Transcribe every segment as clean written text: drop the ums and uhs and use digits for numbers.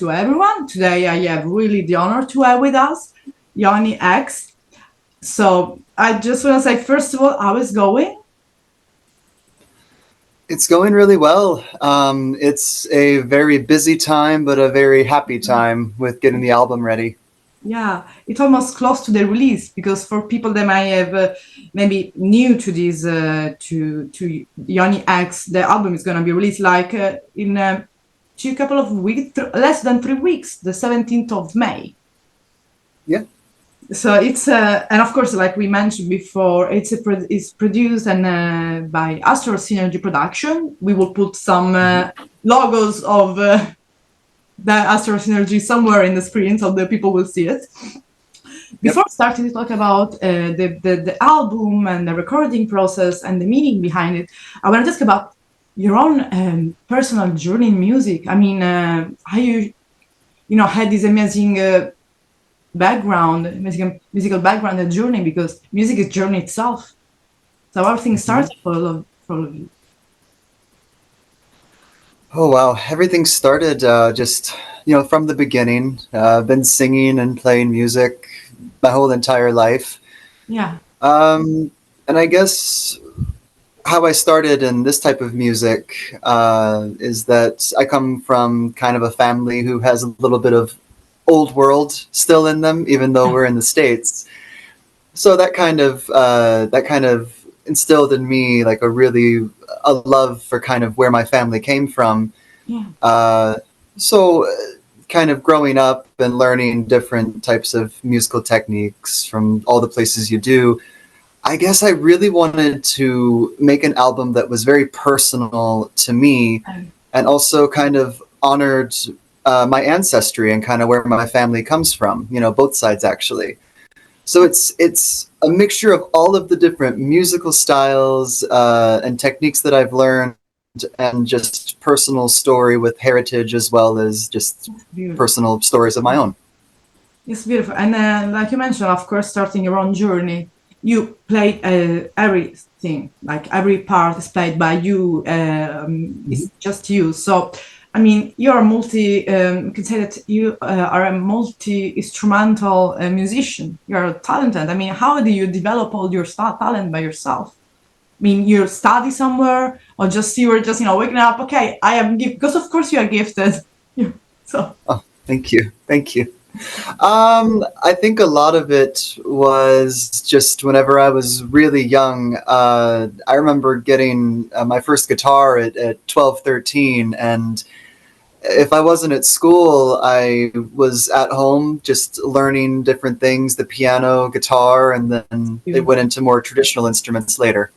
to everyone. Today I have really the honor to have with us Johnny Hexx. So I just want to say, first of all, how is it going? It's going really well. It's a very busy time, but a very happy time with getting the album ready. Yeah, it's almost close to the release because for people that might have maybe new to this to Johnny Hexx, the album is gonna be released like in two couple of weeks, less than 3 weeks, the 17th of May. Yeah. So it's and of course, like we mentioned before, it's produced and by Astral Sinergy Production. We will put some logos of the Astral Sinergy somewhere in the screen so the people will see it. Before starting to talk about the album and the recording process and the meaning behind it, I want to ask about your own personal journey in music. I mean, how you had this amazing musical background and journey, because music is journey itself. So everything started for all of you. Oh wow! Everything started just from the beginning. I've been singing and playing music my whole entire life. Yeah. And I guess how I started in this type of music is that I come from kind of a family who has a little bit of old world still in them, even though we're in the States. So that kind of instilled in me like a love for kind of where my family came from. Yeah. So kind of growing up and learning different types of musical techniques from all the places you do, I guess I really wanted to make an album that was very personal to me and also kind of honored my ancestry and kind of where my family comes from, both sides actually. So it's a mixture of all of the different musical styles and techniques that I've learned, and just personal story with heritage as well as just personal stories of my own. It's beautiful. And like you mentioned, of course, starting your own journey, you played everything, like every part is played by you. It's just you. So, I mean, you're a you can say that you are a multi-instrumental musician. You're talented. I mean, how do you develop all your talent by yourself? I mean, you study somewhere, or just you were just waking up. Okay, I am gifted, because of course you are gifted. So. Oh, thank you. I think a lot of it was just whenever I was really young. I remember getting my first guitar at 12, 13, and if I wasn't at school, I was at home just learning different things, the piano, guitar, and then it went into more traditional instruments later.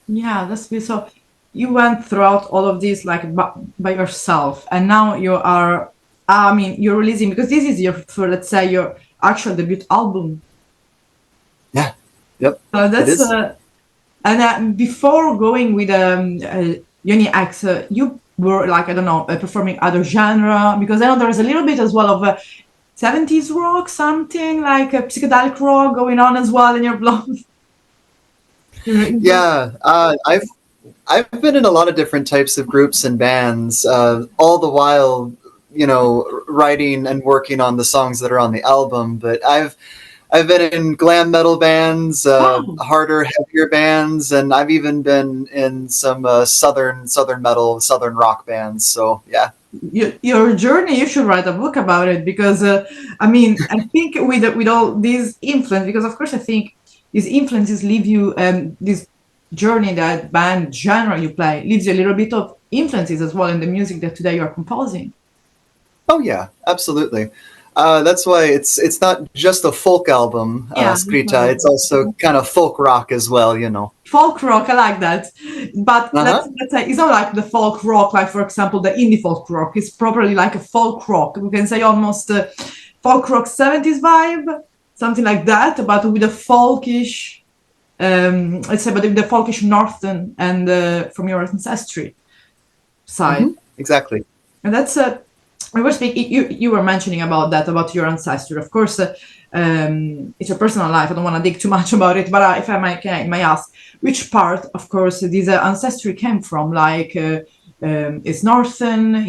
Yeah, that's good. So you went throughout all of this like by yourself, and now you are, I mean, you're releasing, because this is let's say, your actual debut album. Yeah. Yep. So that's and before going with Johnny Hexx, you were like, I don't know, performing other genre, because I know there's a little bit as well of a 70s rock, something like a psychedelic rock going on as well in your blog. Yeah, I've been in a lot of different types of groups and bands, all the while, writing and working on the songs that are on the album. But I've been in glam metal bands, harder, heavier bands, and I've even been in some southern metal, southern rock bands. So yeah. Your journey, you should write a book about it, because I mean, I think with all these influence, because of course I think these influences leave you this journey, that band genre you play leaves you a little bit of influences as well in the music that today you are composing. Oh yeah, absolutely. That's why it's not just a folk album, Scritta. It's also kind of folk rock as well, Folk rock, I like that. But let's say it's not like the folk rock, like for example the indie folk rock. It's probably like a folk rock. We can say almost folk rock 70s vibe, something like that, but with a folkish, let's say, but with the folkish northern and from your ancestry side. Exactly. And that's I was speaking. You were mentioning about that, about your ancestry. Of course, it's your personal life. I don't want to dig too much about it, but if I may ask, which part, of course, this ancestry came from? Like, is Northern?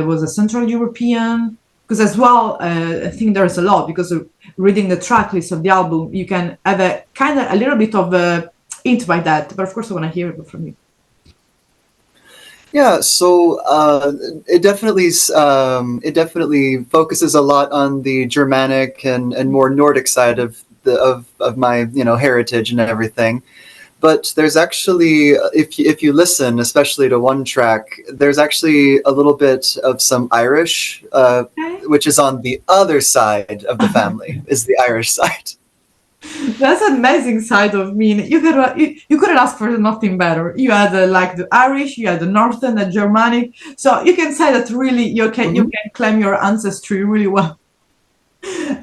Was a Central European? because as well, I think there's a lot, because of reading the track list of the album, you can have a kind of a little bit of a hint by that. But of course, I want to hear it from you. Yeah, so it definitely focuses a lot on the Germanic and more Nordic side of my heritage and everything. But there's actually, if you listen, especially to one track, there's actually a little bit of some Irish, which is on the other side of the family, is the Irish side. That's an amazing side of me. You couldn't ask for nothing better. You had like the Irish, you had the Northern, the Germanic. So you can say that really you can claim your ancestry really well.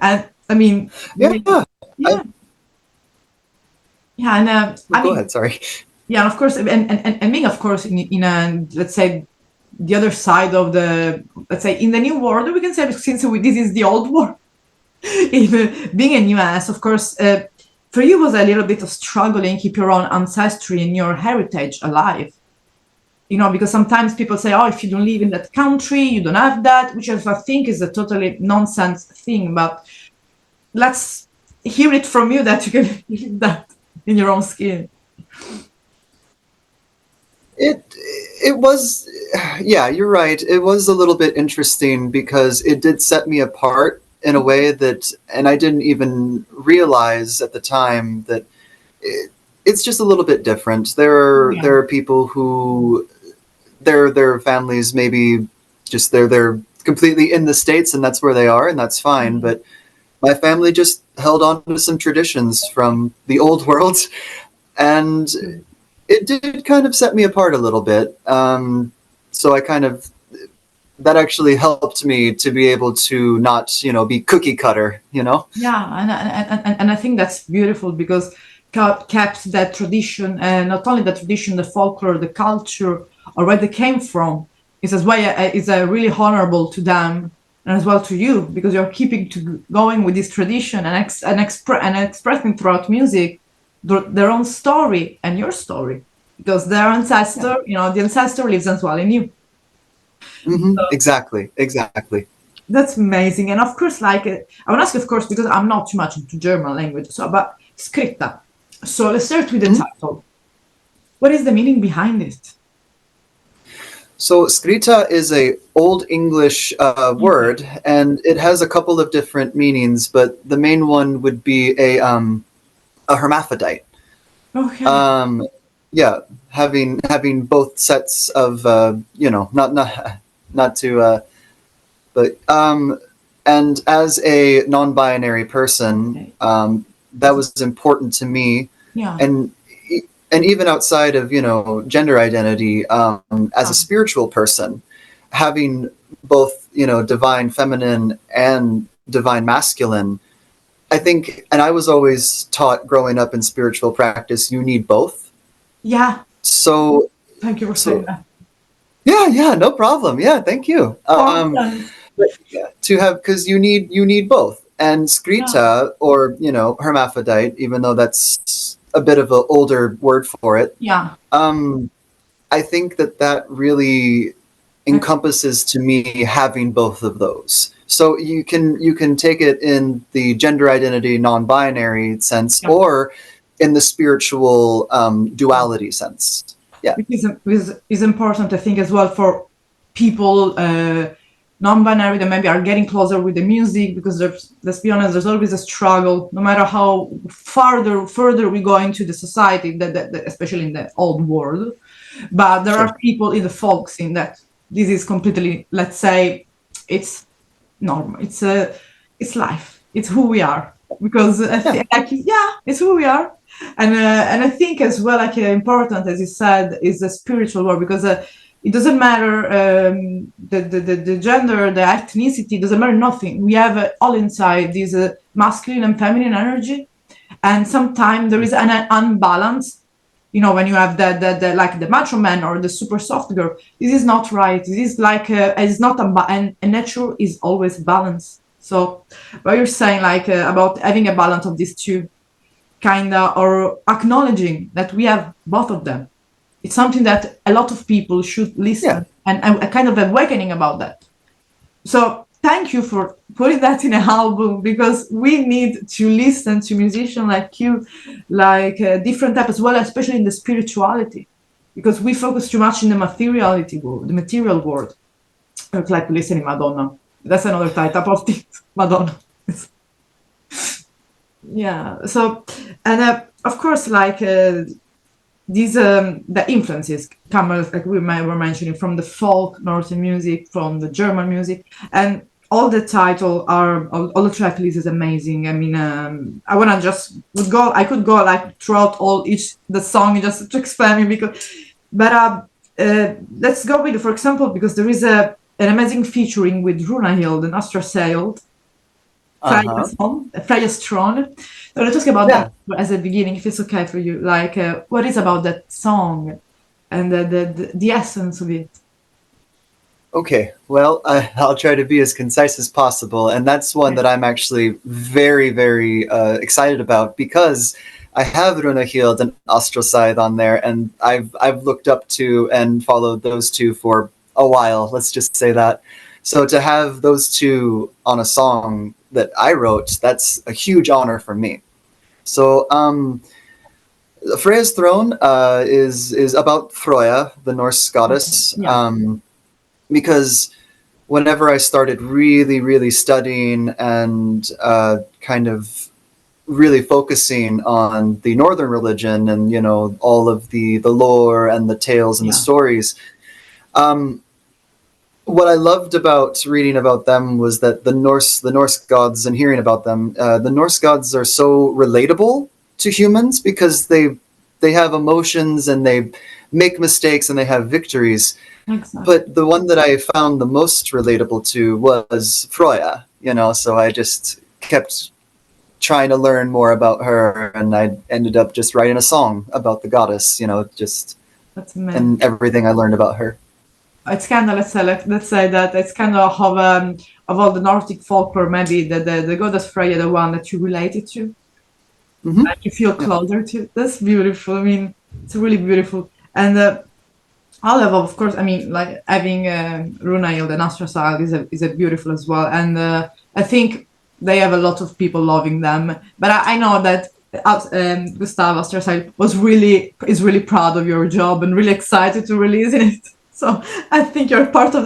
And I mean, Yeah. yeah. Yeah, and Go ahead. Sorry. Yeah, and of course, and being, of course, in a, let's say, the other side of the, let's say, in the new world, we can say, since this is the old world, being in US, of course, for you was a little bit of struggling, keep your own ancestry and your heritage alive. Because sometimes people say, oh, if you don't live in that country, you don't have that, which I think is a totally nonsense thing. But let's hear it from you that you can live that in your own skin. It was, yeah, you're right. It was a little bit interesting because it did set me apart in a way that, and I didn't even realize at the time that it's just a little bit different. There are people who their families maybe just they're completely in the States and that's where they are and that's fine. But my family just held on to some traditions from the old world, and it did kind of set me apart a little bit. So that actually helped me to be able to not, be cookie cutter, Yeah, and I think that's beautiful because kept that tradition, and not only the tradition, the folklore, the culture, or where they came from. It's as well, it's really honorable to them and as well to you, because you're keeping going with this tradition and expressing throughout music their own story and your story, because their ancestor, the ancestor lives as well in you. Mm-hmm. So, exactly. That's amazing. And of course, I want to ask, of course, because I'm not too much into German language, so about Scritta. So let's start with the title. What is the meaning behind it? So Scritta is a Old English word, and it has a couple of different meanings, but the main one would be a hermaphrodite. Okay. Yeah, having both sets of not to but and as a non-binary person, that was important to me. Yeah. And even outside of gender identity, as a spiritual person, having both divine feminine and divine masculine, I think, and I was always taught growing up in spiritual practice, you need both. Yeah. So thank you for saying that. Yeah, no problem. Yeah, thank you. To have, because you need both. And Scritta, or hermaphrodite, even though that's a bit of an older word for it. Yeah. I think that really encompasses to me having both of those. So you can take it in the gender identity non-binary sense, or in the spiritual duality sense. Yeah, which is important, I think, as well for people non-binary that maybe are getting closer with the music, because let's be honest, there's always a struggle, no matter how further we go into the society, that especially in the old world. But there are people in the folk scene that this is completely, let's say, it's normal. It's life. It's who we are. Because it's who we are. And I think as well, important, as you said, is the spiritual world, because it doesn't matter the gender, the ethnicity, doesn't matter nothing. We have all inside this masculine and feminine energy, and sometimes there is an unbalance. When you have the like the macho man or the super soft girl, this is not right. This is it's not and nature is always balanced. So what you're saying, about having a balance of these two, or acknowledging that we have both of them, it's something that a lot of people should listen and a kind of awakening about that. So thank you for putting that in an album, because we need to listen to musicians like you, like different type as well, especially in the spirituality, because we focus too much in the materiality world, the material world. It's like listening Madonna. That's another type of thing. Madonna. Yeah. So, and of course, like these the influences come, like we were mentioning, from the folk northern music, from the German music, and all the title are all the track list is amazing. I mean, I wanna just would go. I could go like throughout all each the song just to explain it, because, but let's go with, for example, because there is an amazing featuring with Runahild and Astral Sinergy Freya's Throne. So let's talk about that as a beginning, if it's okay for you. Like, what is about that song and the essence of it? Okay, well, I'll try to be as concise as possible, and that's one that I'm actually very, very excited about, because I have Runahild and Astral Sinergy on there, and I've looked up to and followed those two for a while. Let's just say that. So to have those two on a song that I wrote, that's a huge honor for me. So Freya's Throne is about Throya, the Norse goddess. Because whenever I started really, really studying and kind of really focusing on the northern religion and, you know, all of the lore and the tales and the stories, what I loved about reading about them was that the Norse gods, and hearing about them, the Norse gods are so relatable to humans, because they have emotions and they make mistakes and they have victories. Exactly. But the one that I found the most relatable to was Freya, you know, so I just kept trying to learn more about her, and I ended up just writing a song about the goddess, you know, just and everything I learned about her. It's kind of, let's say that it's kind of all the Nordic folklore, maybe the goddess Freya, the one that you related to, like you feel closer to. That's beautiful. I mean, it's really beautiful. And Olive, of course, I mean, like having Runahild and Astral Sinergy is a beautiful as well. And I think they have a lot of people loving them. But I know that Gustav Astral Sinergy is really proud of your job and really excited to release it. So I think you're part of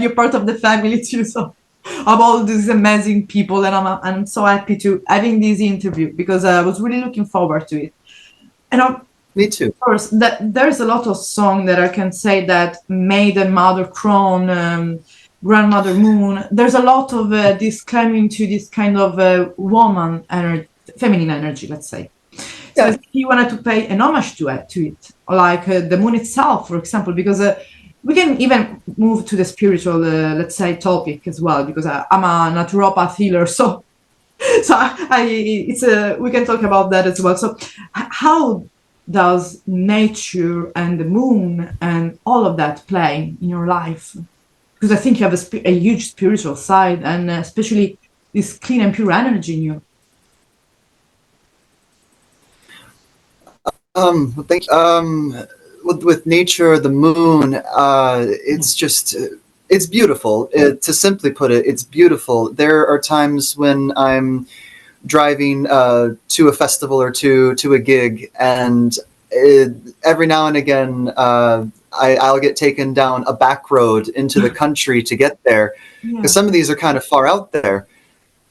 you're part of the family too. So of all these amazing people, and I'm so happy to having this interview, because I was really looking forward to it. And me too. Of course, there's a lot of songs that I can say that Maiden, Mother Crone, Grandmother Moon. There's a lot of this coming to this kind of woman energy, feminine energy, let's say. So if you wanted to pay an homage to it, like the moon itself, for example, because we can even move to the spiritual, let's say, topic as well, because I'm a naturopath healer, so we can talk about that as well. So how does nature and the moon and all of that play in your life? Because I think you have a huge spiritual side, and especially this clean and pure energy in you. With nature, the moon, it's just, it's beautiful. To simply put it, it's beautiful. There are times when I'm driving to a festival or to a gig, and every now and again I'll get taken down a back road into the country to get there, because some of these are kind of far out there,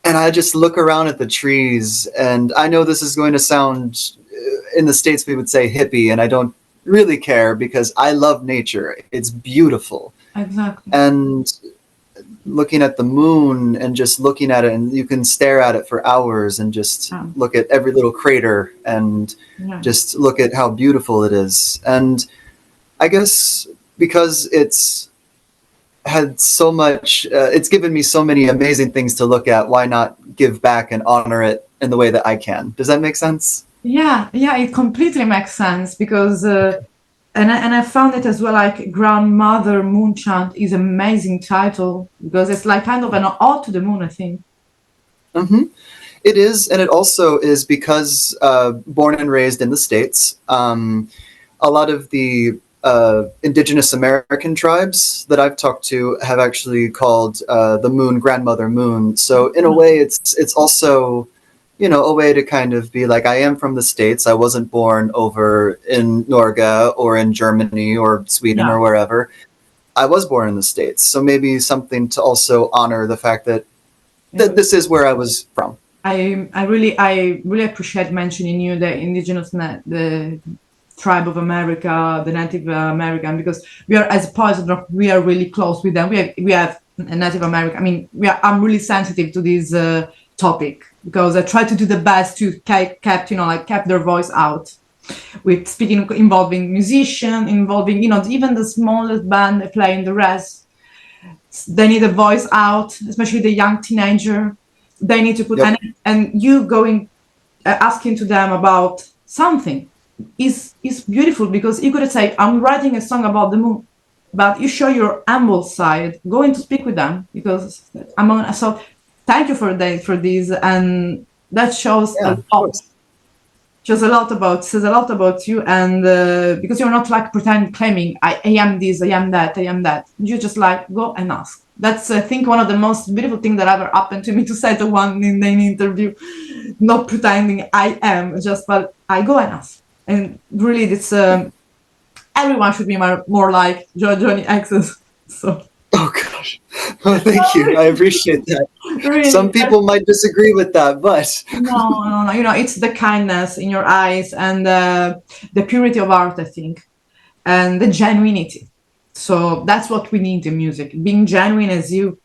and I just look around at the trees, and I know this is going to sound, in the States we would say hippie, and I don't really care, because I love nature. It's beautiful. Exactly. And looking at the moon and just looking at it, and you can stare at it for hours and just look at every little crater and just look at how beautiful it is. And I guess because it's had so much, it's given me so many amazing things to look at, why not give back and honor it in the way that I can? Does that make sense? Yeah, it completely makes sense, because and I found it as well, like Grandmother Moon Chant is an amazing title, because it's like kind of an ode to the moon, I think. It is, and it also is because born and raised in the States, a lot of the indigenous American tribes that I've talked to have actually called the moon Grandmother Moon. So in a way, it's also, you know, a way to kind of be like, I am from the States. I wasn't born over in Norge or in Germany or Sweden Yeah. or wherever. I was born in the States. So maybe something to also honor the fact that this is where I was from. I really appreciate mentioning you the the tribe of America, the Native American, because we are, as poets of rock, we are really close with them. We have a Native American. I mean, I'm really sensitive to this topic because I try to do the best to keep their voice out with speaking, involving musician, involving even the smallest band they play in the rest. They need a voice out, especially the young teenager. They need to put Yep. and you going asking to them about something is beautiful, because you could say, I'm writing a song about the moon, but you show your humble side, going to speak with them, because I'm on. So thank you for this, and that shows Yeah, a of lot. course. Says a lot about you, and because you're not like pretending, claiming I am this, I am that, I am that. You just like go and ask. That's, I think, one of the most beautiful things that ever happened to me, to say to one in an interview, not pretending I am, just, but I go and ask. And really, it's everyone should be more like Johnny Hexx. So Oh gosh. Well, thank you. I appreciate that. Some really, people might disagree with that, but no. It's the kindness in your eyes, and the purity of art, I think, and the genuinity. So that's what we need in music, being genuine as you,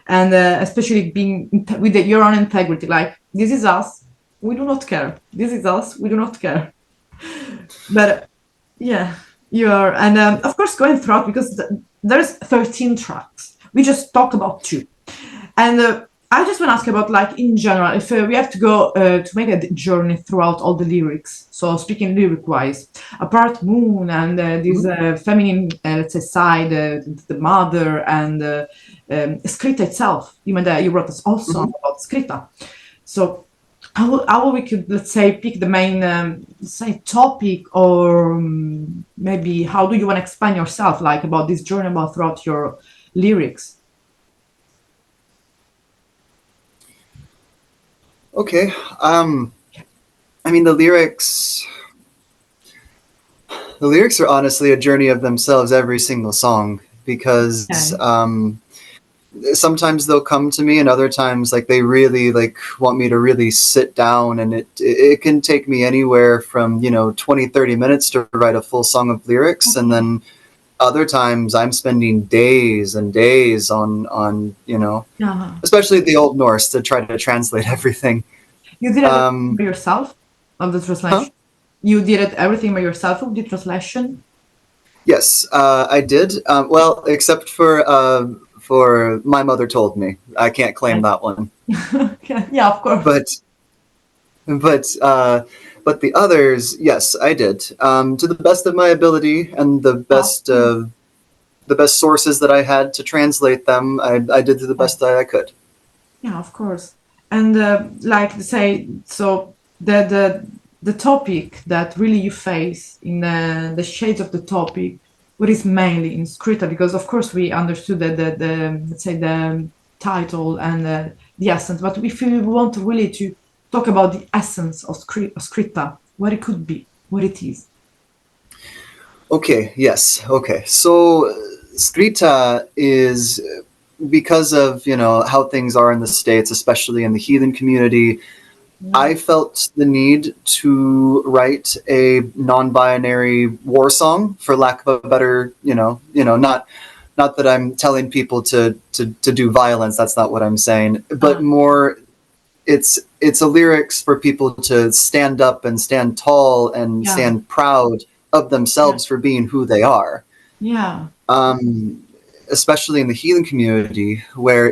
and especially being with your own integrity. Like, this is us, we do not care. This is us, we do not care. But yeah, you are, and of course, going throughout, because there's 13 tracks. We just talked about two, and I just want to ask about, like, in general, if we have to go to make a journey throughout all the lyrics. So speaking lyric-wise, apart Moon and this feminine, let's say, side, the mother, and Scritta itself. You wrote us also about Scritta. So how we could, let's say, pick the main, say, topic, or maybe how do you want to expand yourself, like, about this journey about throughout your lyrics? okay. I mean, the lyrics are honestly a journey of themselves, every single song, because Okay. sometimes they'll come to me, and other times, like, they really like want me to really sit down, and it can take me anywhere from 20-30 minutes to write a full song of lyrics. And then other times I'm spending days and days on Uh-huh. especially the Old Norse, to try to translate everything. You did everything um by yourself of the huh translation? You did it everything by yourself of the translation? Yes, I did. Well, except for My Mother Told Me. I can't claim Okay. that one. Okay. Yeah, of course. But but but the others, yes, I did. To the best of my ability, and Oh, the best sources that I had to translate them, I did the okay. best that I could. Yeah, of course. And like to say, so the topic that really you face in the shades of the topic, what is mainly in Scritta, because of course we understood that the let's say the title and the essence, but if we want really to talk about the essence of Scritta, what it could be, what it is. Okay, yes. Okay. So Scritta is, because of, how things are in the States, especially in the heathen community, Yeah. I felt the need to write a non-binary war song, for lack of a better, not that I'm telling people to do violence. That's not what I'm saying. But Ah, more, it's a lyrics for people to stand up and stand tall and yeah. stand proud of Yeah. themselves for being who they are. Yeah. Um, Especially in the healing community, where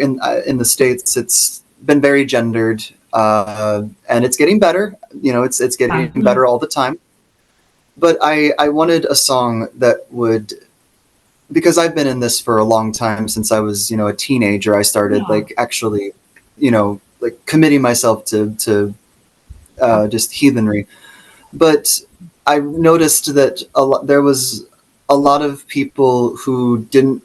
in the States it's been very gendered, and it's getting better. It's getting Thank you. better all the time. But I wanted a song that would, because I've been in this for a long time, since I was a teenager. I started, Yeah. like, actually, like, committing myself to just heathenry. But I noticed that there was a lot of people who didn't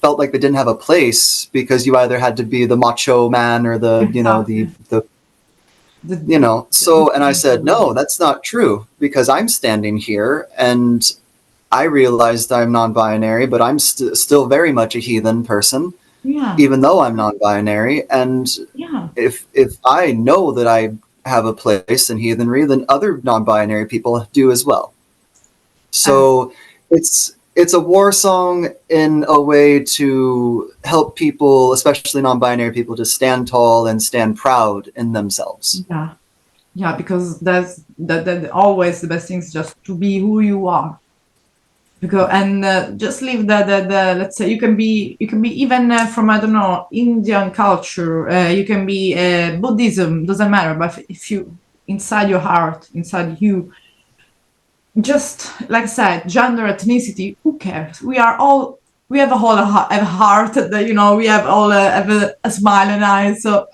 felt like they didn't have a place because you either had to be the macho man or the Exactly. the The, so, and I said, no, that's not true, because I'm standing here and I realized I'm non-binary, but I'm still very much a heathen person, yeah, even though I'm non-binary. And yeah. if I know that I have a place in heathenry, then other non-binary people do as well. And So it's a war song in a way to help people, especially non-binary people, to stand tall and stand proud in themselves. yeah, yeah, because that always the best thing is just to be who you are. Because and just leave the let's say you can be even from I don't know Indian culture, you can be Buddhism, doesn't matter, but if you inside your heart, inside you, just like I said, gender, ethnicity, who cares? We are all, we have a whole a heart that we have all have a smile and eyes, so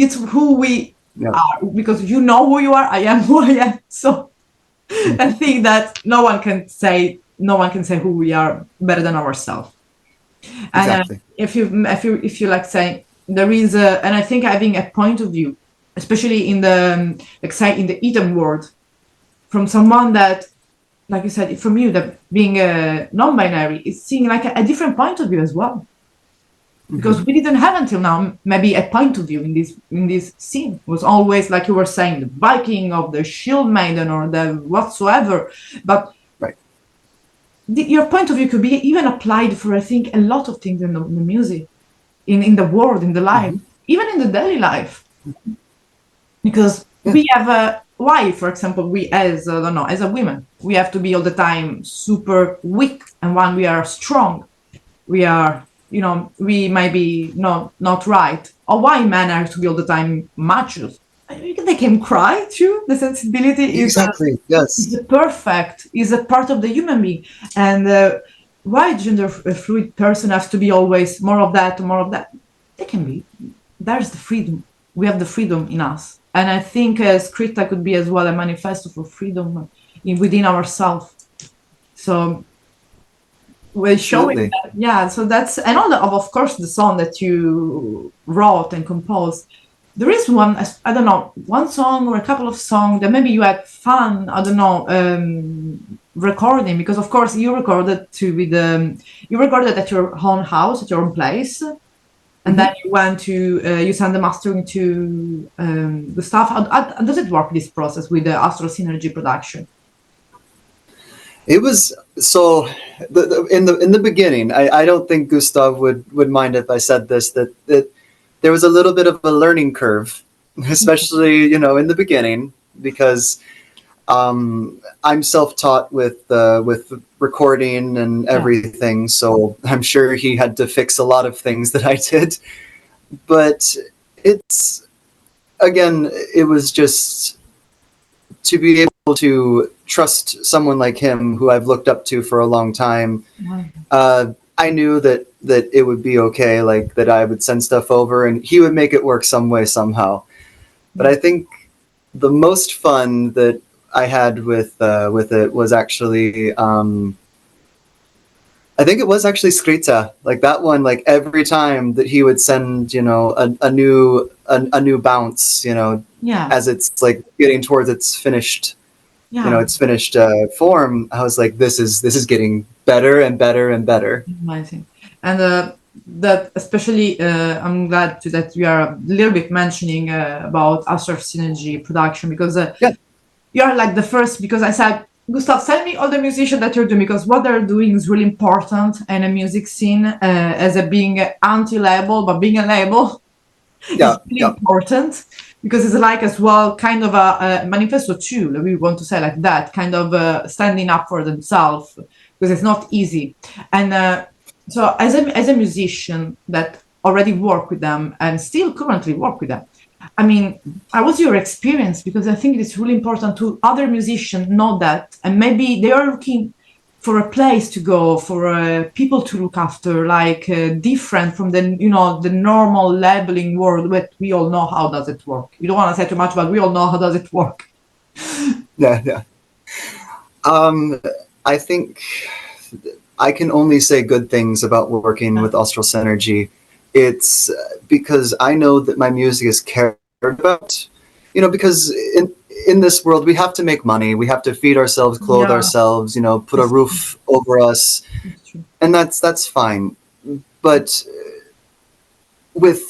it's who we Yeah. are, because you know who you are, I am who I am, so I think that no one can say who we are better than ourselves. And Exactly. if you like say there is a, and I think having a point of view, especially in the like say in the Eden world, from someone that, like you said, from you, that being a non-binary is seeing like a different point of view as well, because we didn't have until now maybe a point of view in this scene. It was always like you were saying, the Viking of the shield maiden or the whatsoever, but Right. your point of view could be even applied for I think a lot of things in the music, in the world, in the life, even in the daily life, because Yeah. we have a why, for example, we as I don't know, as a woman, we have to be all the time super weak, and when we are strong, we are, we might be not right. Or why men have to be all the time machos? They can cry too. The sensibility Exactly. Yes. is perfect, is a part of the human being. And why gender fluid person has to be always more of that, more of that? They can be. There's the freedom. We have the freedom in us. And I think Scritta could be as well a manifesto for freedom within ourselves. So we're showing Absolutely. that, yeah. So that's, and all of course the song that you wrote and composed. There is one, I don't know, one song or a couple of songs that maybe you had fun, I don't know, recording, because of course you recorded you recorded at your own house, at your own place, and then you went to you sent the mastering to the staff. How does it work, this process with the Astral Sinergy Production? It was so in the beginning. I don't think Gustav would mind if I said this, that there was a little bit of a learning curve, especially in the beginning, because I'm self-taught with recording and Yeah, everything, so I'm sure he had to fix a lot of things that I did. But it's again, it was just to be able to trust someone like him, who I've looked up to for a long time. I knew that it would be okay, like that I would send stuff over and he would make it work some way somehow. But I think the most fun that I had with it was actually I think it was actually Scritta. Like that one, like every time that he would send, a new bounce, yeah, as it's like getting towards its finished, yeah. its finished form, I was like, this is getting better and better and better. Amazing. And that especially, I'm glad that we are a little bit mentioning about Astral Synergy Production, because Yeah. you are like the first, because I said, Gustav, tell me all the musicians that you're doing, because what they're doing is really important in a music scene, as a being anti-label, but being a label is Yeah. really Yeah. important, because it's like as well kind of a manifesto too, we want to say like that, kind of standing up for themselves, because it's not easy. And so as a musician that already work with them and still currently work with them, I mean, how was your experience? Because I think it's really important to other musicians know that, and maybe they are looking for a place to go, for people to look after, like different from the the normal labeling world. But we all know how does it work. We don't want to say too much, but we all know how does it work. Yeah. Yeah. Um, I think I can only say good things about working with Astral Sinergy. It's because I know that my music is cared about. You know, because in this world we have to make money, we have to feed ourselves, clothe Yeah, ourselves, you know, put a it's true. roof over us, It's true. and that's fine. But with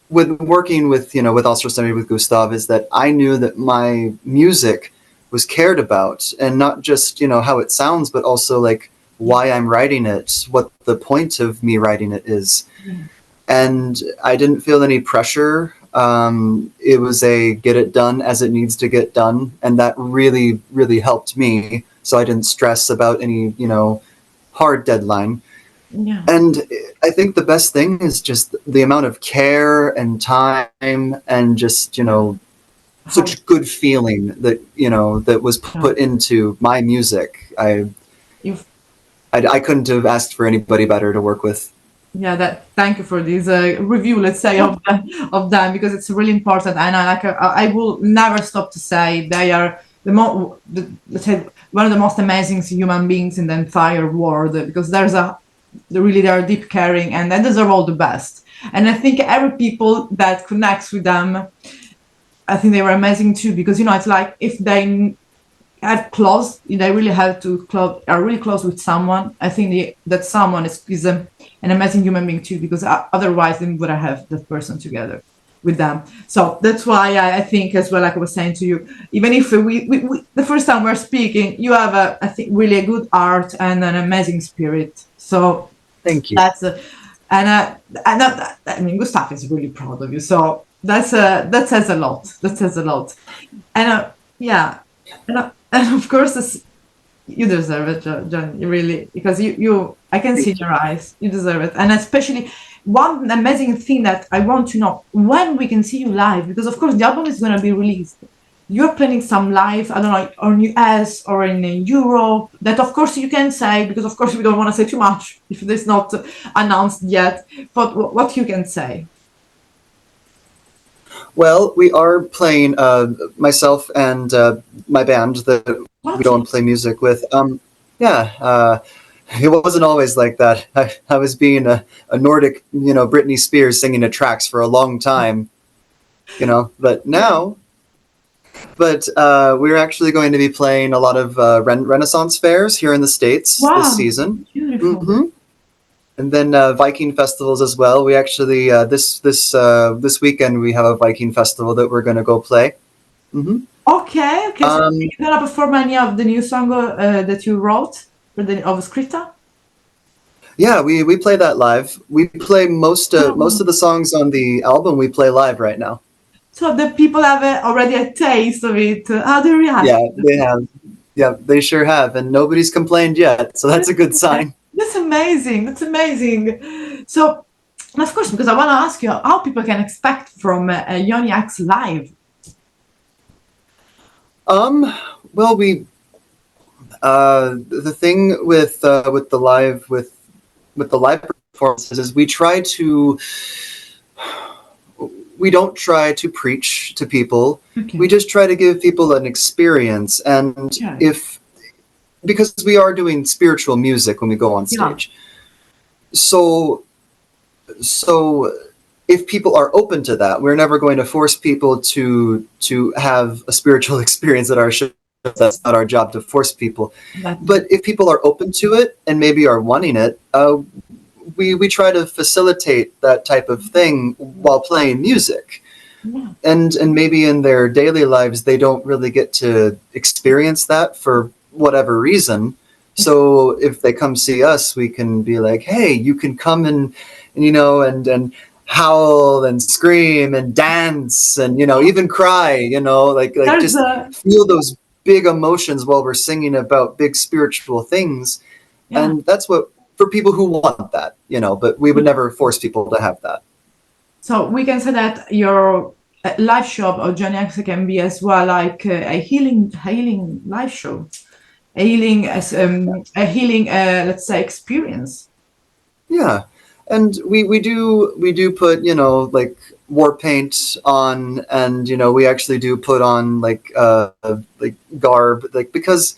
working with, you know, with Astral Sinergy with Gustav, is that I knew that my music was cared about, and not just, you know, how it sounds, but also like why I'm writing it, what the point of me writing it is. Yeah. And I didn't feel any pressure. It was a get it done as it needs to get done, and that really, really helped me. So I didn't stress about any, you know, hard deadline. Yeah. And I think the best thing is just the amount of care and time and just, you Yeah. know, How such good feeling that, you know, that was yeah. put into my music. You've I couldn't have asked for anybody better to work with. yeah, that thank you for this review, let's say, of them, because it's really important, and I will never stop to say they are let's say one of the most amazing human beings in the entire world, because they are deep caring, and they deserve all the best. And I think every people that connects with them, I think they were amazing too, because it's like if they have close, they really have to are really close with someone. I think that someone is an amazing human being too, because otherwise they wouldn't have that person together with them. So that's why I think as well, like I was saying to you, even if we the first time we're speaking, you have I think really a good art and an amazing spirit. So Thank you. that's I mean, Gustav is really proud of you. So that says a lot. That says a lot. And yeah, and of course, you deserve it, John. You really, because you, I can see in Thank you. your eyes, you deserve it. And especially one amazing thing that I want to know, when we can see you live, because of course the album is going to be released. You're planning some live, I don't know, or in US or in Europe. That of course you can say, because of course we don't want to say too much if it's not announced yet. But what you can say. Well, we are playing, myself and my band that we go Okay. and play music with. Yeah, it wasn't always like that. I was being a Nordic, you know, Britney Spears singing to tracks for a long time, you know, but now, we're actually going to be playing a lot of Renaissance fairs here in the States this Wow, season. beautiful. Hmm. And then Viking festivals as well. We actually this weekend we have a Viking festival that we're going to go play. Hmm. Okay, okay. So Um, you're gonna perform any of the new song that you wrote for the of Scritta? yeah, we play that live. We play most Oh. of the songs on the album. We play live right now. So the people have already a taste of it. How do you react? Yeah, they have. Yeah, they sure have, and nobody's complained yet. So that's a good sign. That's amazing. That's amazing. So, and of course, because I want to ask you how people can expect from Johnny Hexx live. Um, well, the thing with the live performances is we don't try to preach to people. We Okay. just try to give people an experience, and Yeah. if because we are doing spiritual music when we go on Yeah. stage, so so if people are open to that, we're never going to force people to have a spiritual experience at our show. That's not our job to force people. That. But if people are open to it and maybe are wanting it, we try to facilitate that type of thing while playing music. Yeah. And maybe in their daily lives they don't really get to experience that for whatever reason. So if they come see us, we can be like, hey, you can come and you know and howl and scream and dance and, you know, even cry, you know, like There's just a feel those big emotions while we're singing about big spiritual things. yeah. And that's what, for people who want that, you know, but we would never force people to have that. So we can say that your live show of Johnny Hexx can be as well like a healing live show, a healing, let's say, experience. Yeah, and we do put, you know, like war paint on, and, you know, we actually do put on like garb, like, because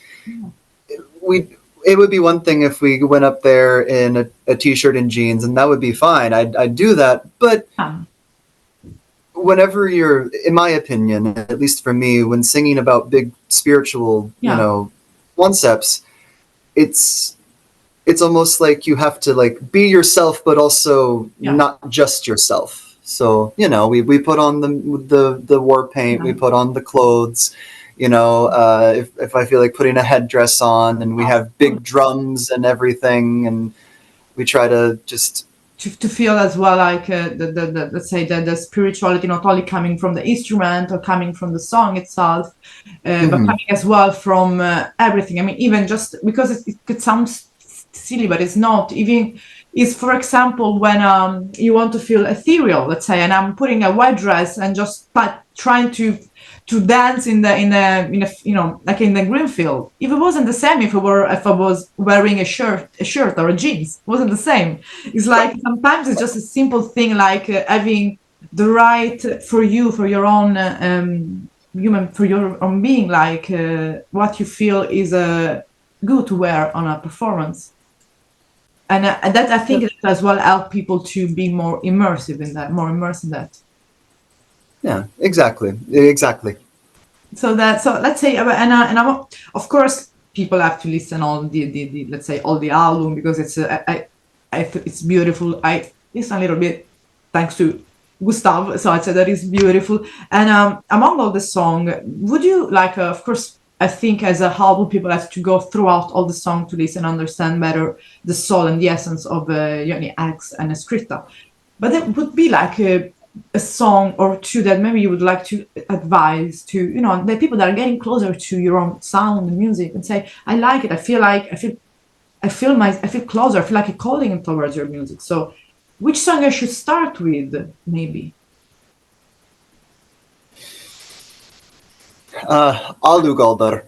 we it would be one thing if we went up there in a t-shirt and jeans, and that would be fine. I'd do that. But whenever you're, in my opinion, at least for me, when singing about big spiritual, concepts, it's almost like you have to like be yourself, but also not just yourself. So, we put on the war paint, we put on the clothes, if I feel like putting a headdress on, and we have big drums and everything, and we try to just to feel as well like the let's say the spirituality not only coming from the instrument or coming from the song itself, but coming as well from everything. I mean, even just because it could sound silly, but it's not. Even is, for example, when you want to feel ethereal, let's say, and I'm putting a white dress and just trying to dance in the like in the green field. If it wasn't the same, if I was wearing a shirt or a jeans, it wasn't the same. It's like sometimes it's just a simple thing like having the right for your own for your own being, like what you feel is good to wear on a performance. And that I think it as well help people to be more immersed in that. Yeah, exactly. So let's say, and I'm, of course, people have to listen all the let's say all the album, because it's beautiful. I listen a little bit thanks to Gustav, so I'd say that is beautiful. And among all the song, would you like, of course, I think as a album, people have to go throughout all the song to listen and understand better the soul and the essence of Johnny Hexx and Scritta. But there would be like a song or two that maybe you would like to advise to, the people that are getting closer to your own sound and music, and say, I like it. I feel closer. I feel like a calling towards your music. So which song I should start with, maybe? Alugaldar,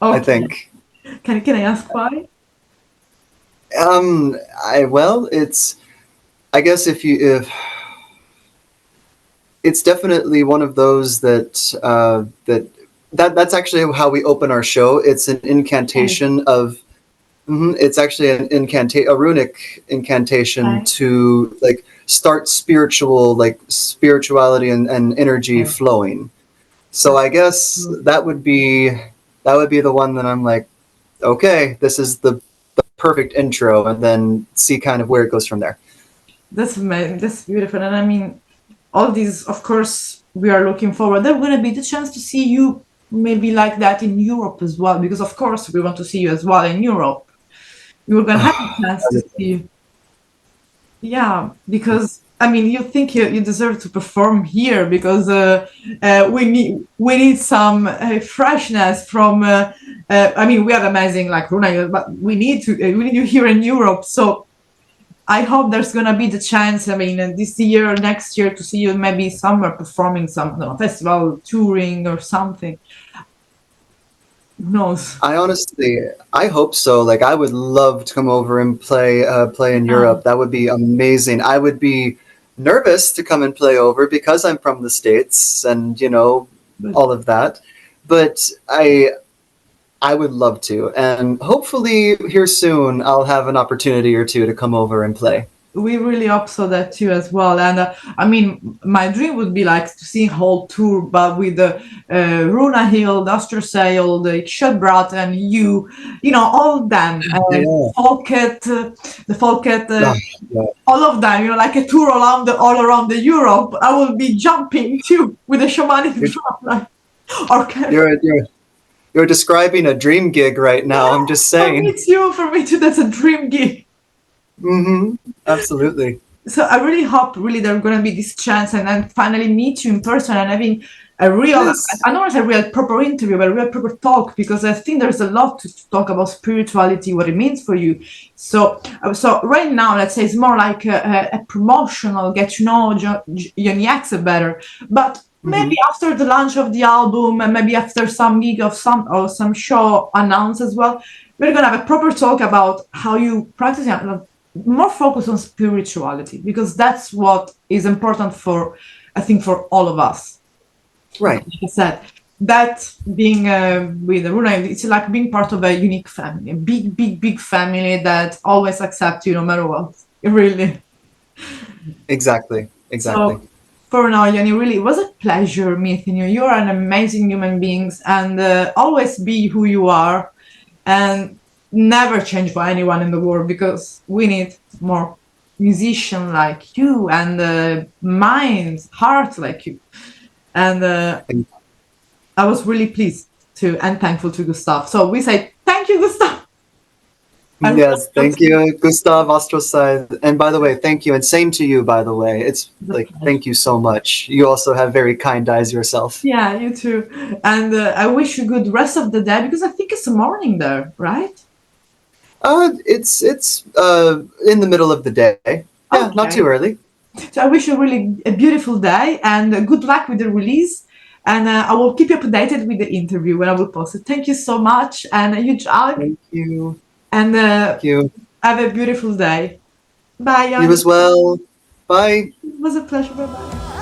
I think. Can I ask why? I guess if it's definitely one of those that's actually how we open our show. It's an incantation of. It's actually a runic incantation to like start spirituality and energy flowing. So I guess that would be the one that I'm like, okay, this is the perfect intro, and then see kind of where it goes from there. That's amazing. That's beautiful. And I mean, all these, of course, we are looking forward. There's going to be the chance to see you maybe like that in Europe as well, because of course we want to see you as well in Europe. We were going to have a chance to see you. Yeah, because I mean, you think you deserve to perform here, because we need some freshness from. I mean, we are amazing, like Runa, but we need you here in Europe. So I hope there's gonna be the chance. I mean, this year or next year to see you maybe somewhere performing some festival, touring or something. Who knows? I hope so. Like, I would love to come over and play in Europe. That would be amazing. I would be nervous to come and play over because I'm from the States and all of that. But I would love to, and hopefully here soon I'll have an opportunity or two to come over and play. We really hope so that too as well. And I mean, my dream would be like to see a whole tour, but with the Runa Hill, the Astral Sail, the Shedbrat, and all of them, Folket, the Folket, all of them, like a tour all around the Europe. I will be jumping too with a shamanic drum, You're describing a dream gig right now. I'm just saying. For me too. That's a dream gig. Absolutely. So I really hope there's going to be this chance, and then finally meet you in person and having a real, I don't want to say real proper interview, but a real proper talk, because I think there's a lot to talk about spirituality, what it means for you. So right now, let's say it's more like a promotional, get to know Johnny Hexx better. But maybe after the launch of the album, and maybe after some gig of some show announced as well, we're going to have a proper talk about how you practice more focus on spirituality, because that's what is important for, I think, for all of us. Right. Like I said. that being with Runa, it's like being part of a unique family, a big family that always accepts you no matter what. Really. Exactly. Exactly. So for now, Yanni, really, it was a pleasure meeting you. You are an amazing human being, and always be who you are, and never change for anyone in the world, because we need more musicians like you, and minds, hearts like you. And I was really pleased to and thankful to Gustav. So we say thank you, Gustav. I really Yes, thank you, Gustav Ostroside. And by the way, thank you, and same to you, by the way. It's the like, pleasure. thank you so much. You also have very kind eyes yourself. Yeah, you too. And I wish you good rest of the day, because I think it's morning there, right? It's in the middle of the day. Yeah, not too Okay. early. So I wish you really a beautiful day, and good luck with the release. And I will keep you updated with the interview when I will post it. Thank you so much, and a huge hug. Thank you. And Thank you. have a beautiful day. Bye, You Yanni. as well. Bye. It was a pleasure. Bye bye.